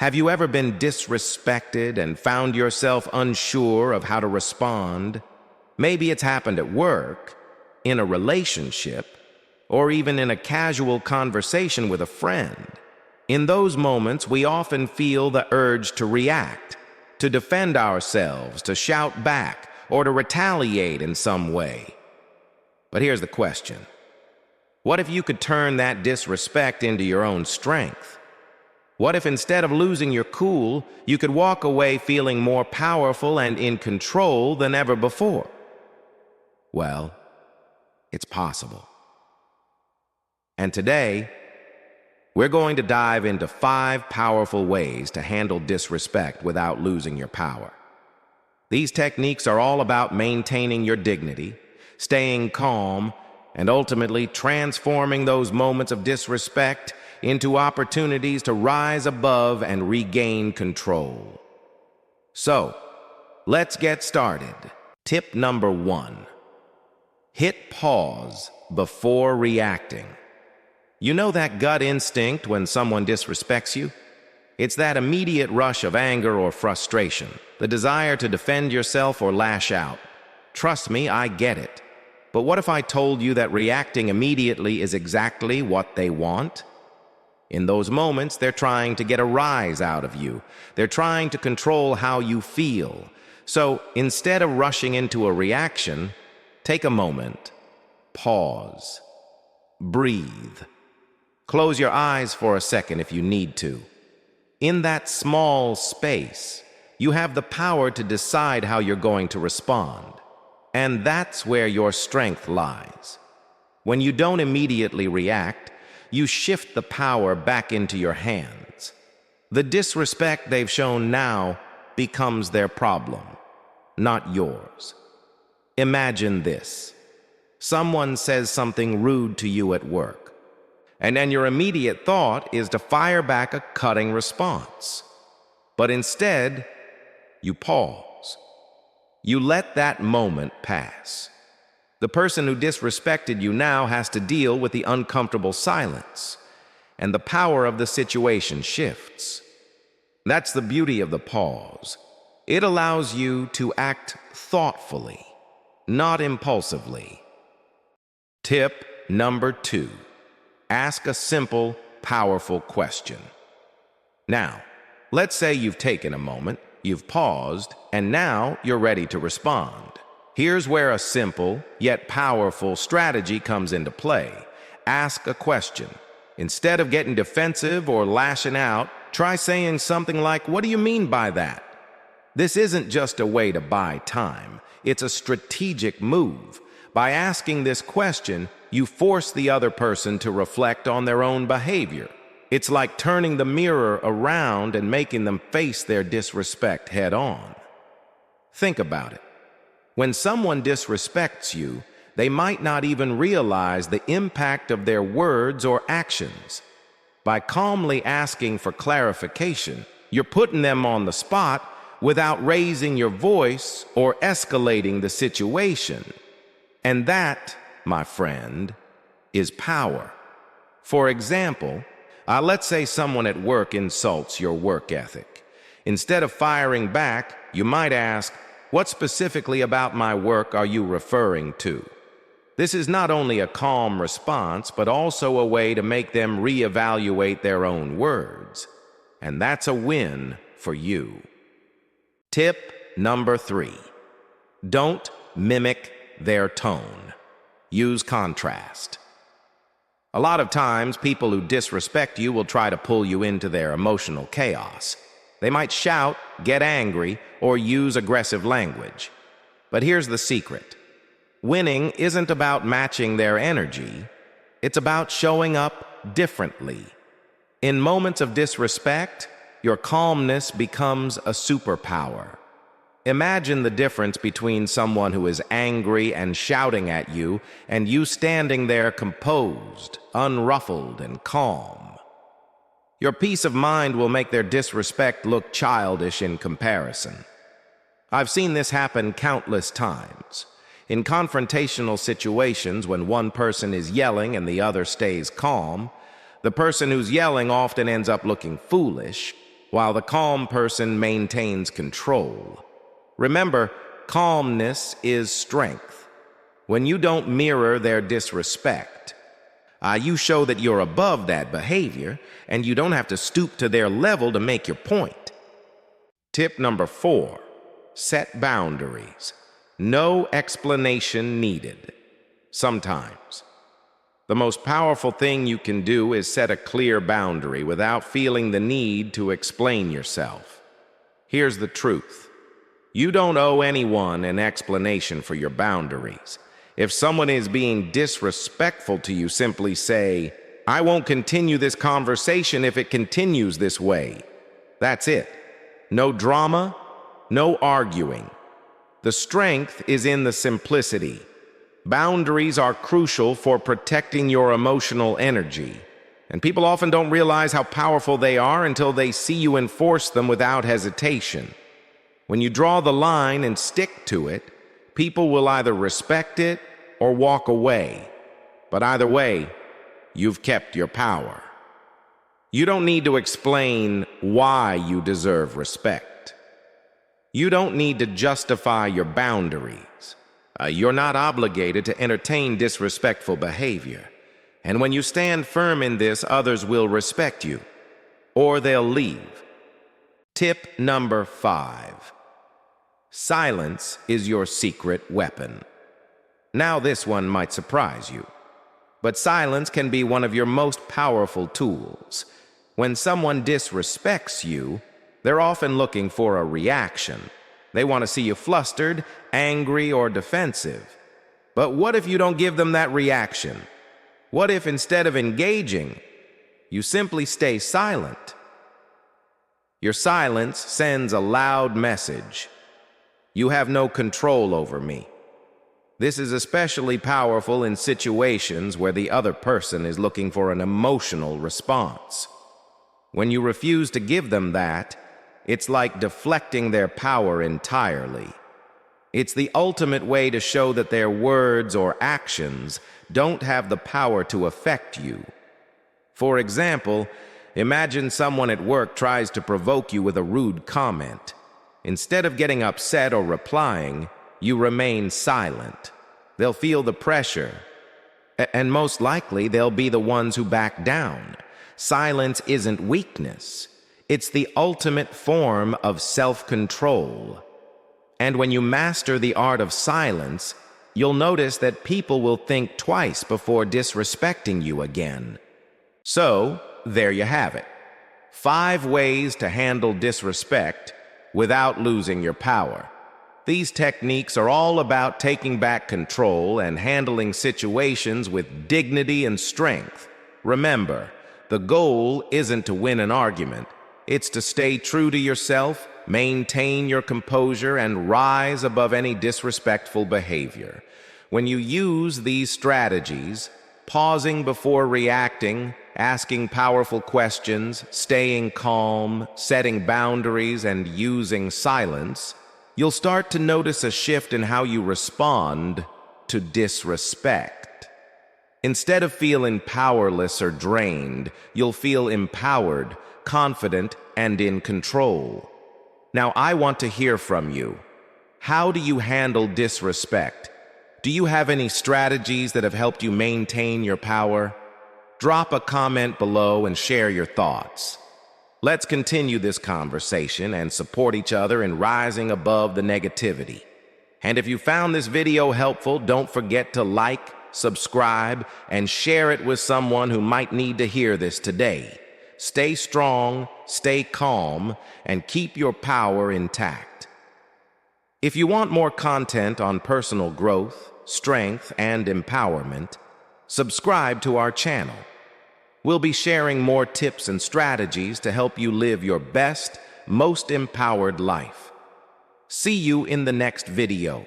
Have you ever been disrespected and found yourself unsure of how to respond? Maybe it's happened at work, in a relationship, or even in a casual conversation with a friend. In those moments, we often feel the urge to react, to defend ourselves, to shout back, or to retaliate in some way. But here's the question. What if you could turn that disrespect into your own strength? What if instead of losing your cool, you could walk away feeling more powerful and in control than ever before? Well, it's possible. And today, we're going to dive into 5 powerful ways to handle disrespect without losing your power. These techniques are all about maintaining your dignity, staying calm, and ultimately transforming those moments of disrespect into opportunities to rise above and regain control. So, let's get started. Tip number 1. Hit pause before reacting. You know that gut instinct when someone disrespects you? It's that immediate rush of anger or frustration, the desire to defend yourself or lash out. Trust me, I get it. But what if I told you that reacting immediately is exactly what they want? In those moments, they're trying to get a rise out of you. They're trying to control how you feel. So instead of rushing into a reaction, take a moment, pause, breathe. Close your eyes for a second if you need to. In that small space, you have the power to decide how you're going to respond. And that's where your strength lies. When you don't immediately react, you shift the power back into your hands. The disrespect they've shown now becomes their problem, not yours. Imagine this. Someone says something rude to you at work, and then your immediate thought is to fire back a cutting response. But instead, you pause. You let that moment pass. The person who disrespected you now has to deal with the uncomfortable silence, and the power of the situation shifts. That's the beauty of the pause. It allows you to act thoughtfully, not impulsively. Tip number 2. Ask a simple, powerful question. Now, let's say you've taken a moment, you've paused, and now you're ready to respond. Here's where a simple, yet powerful strategy comes into play. Ask a question. Instead of getting defensive or lashing out, try saying something like, "What do you mean by that?" This isn't just a way to buy time. It's a strategic move. By asking this question, you force the other person to reflect on their own behavior. It's like turning the mirror around and making them face their disrespect head on. Think about it. When someone disrespects you, they might not even realize the impact of their words or actions. By calmly asking for clarification, you're putting them on the spot without raising your voice or escalating the situation. And that, my friend, is power. For example, let's say someone at work insults your work ethic. Instead of firing back, you might ask, "What specifically about my work are you referring to?" This is not only a calm response, but also a way to make them reevaluate their own words. And that's a win for you. Tip number 3. Don't mimic their tone. Use contrast. A lot of times, people who disrespect you will try to pull you into their emotional chaos. They might shout, get angry, or use aggressive language. But here's the secret. Winning isn't about matching their energy. It's about showing up differently. In moments of disrespect, your calmness becomes a superpower. Imagine the difference between someone who is angry and shouting at you and you standing there composed, unruffled, and calm. Your peace of mind will make their disrespect look childish in comparison. I've seen this happen countless times. In confrontational situations, when one person is yelling and the other stays calm, the person who's yelling often ends up looking foolish, while the calm person maintains control. Remember, calmness is strength. When you don't mirror their disrespect, you show that you're above that behavior, and you don't have to stoop to their level to make your point. Tip number 4, set boundaries. No explanation needed. Sometimes, the most powerful thing you can do is set a clear boundary without feeling the need to explain yourself. Here's the truth. You don't owe anyone an explanation for your boundaries. If someone is being disrespectful to you, simply say, "I won't continue this conversation if it continues this way." That's it. No drama, no arguing. The strength is in the simplicity. Boundaries are crucial for protecting your emotional energy, and people often don't realize how powerful they are until they see you enforce them without hesitation. When you draw the line and stick to it, people will either respect it or walk away. But either way, you've kept your power. You don't need to explain why you deserve respect. You don't need to justify your boundaries. You're not obligated to entertain disrespectful behavior. And when you stand firm in this, others will respect you, or they'll leave. Tip number 5. Silence is your secret weapon. Now this one might surprise you, but silence can be one of your most powerful tools. When someone disrespects you, they're often looking for a reaction. They want to see you flustered, angry, or defensive. But what if you don't give them that reaction? What if instead of engaging, you simply stay silent? Your silence sends a loud message. You have no control over me. This is especially powerful in situations where the other person is looking for an emotional response. When you refuse to give them that, it's like deflecting their power entirely. It's the ultimate way to show that their words or actions don't have the power to affect you. For example, imagine someone at work tries to provoke you with a rude comment. Instead of getting upset or replying, you remain silent. They'll feel the pressure, and most likely they'll be the ones who back down. Silence isn't weakness. It's the ultimate form of self-control. And when you master the art of silence, you'll notice that people will think twice before disrespecting you again. So, there you have it. 5 ways to handle disrespect without losing your power. These techniques are all about taking back control and handling situations with dignity and strength. Remember, the goal isn't to win an argument. It's to stay true to yourself, maintain your composure, and rise above any disrespectful behavior. When you use these strategies, pausing before reacting, asking powerful questions, staying calm, setting boundaries, and using silence, you'll start to notice a shift in how you respond to disrespect. Instead of feeling powerless or drained, you'll feel empowered, confident, and in control. Now, I want to hear from you. How do you handle disrespect? Do you have any strategies that have helped you maintain your power? Drop a comment below and share your thoughts. Let's continue this conversation and support each other in rising above the negativity. And if you found this video helpful, don't forget to like, subscribe, and share it with someone who might need to hear this today. Stay strong, stay calm, and keep your power intact. If you want more content on personal growth, strength, and empowerment, subscribe to our channel. We'll be sharing more tips and strategies to help you live your best, most empowered life. See you in the next video.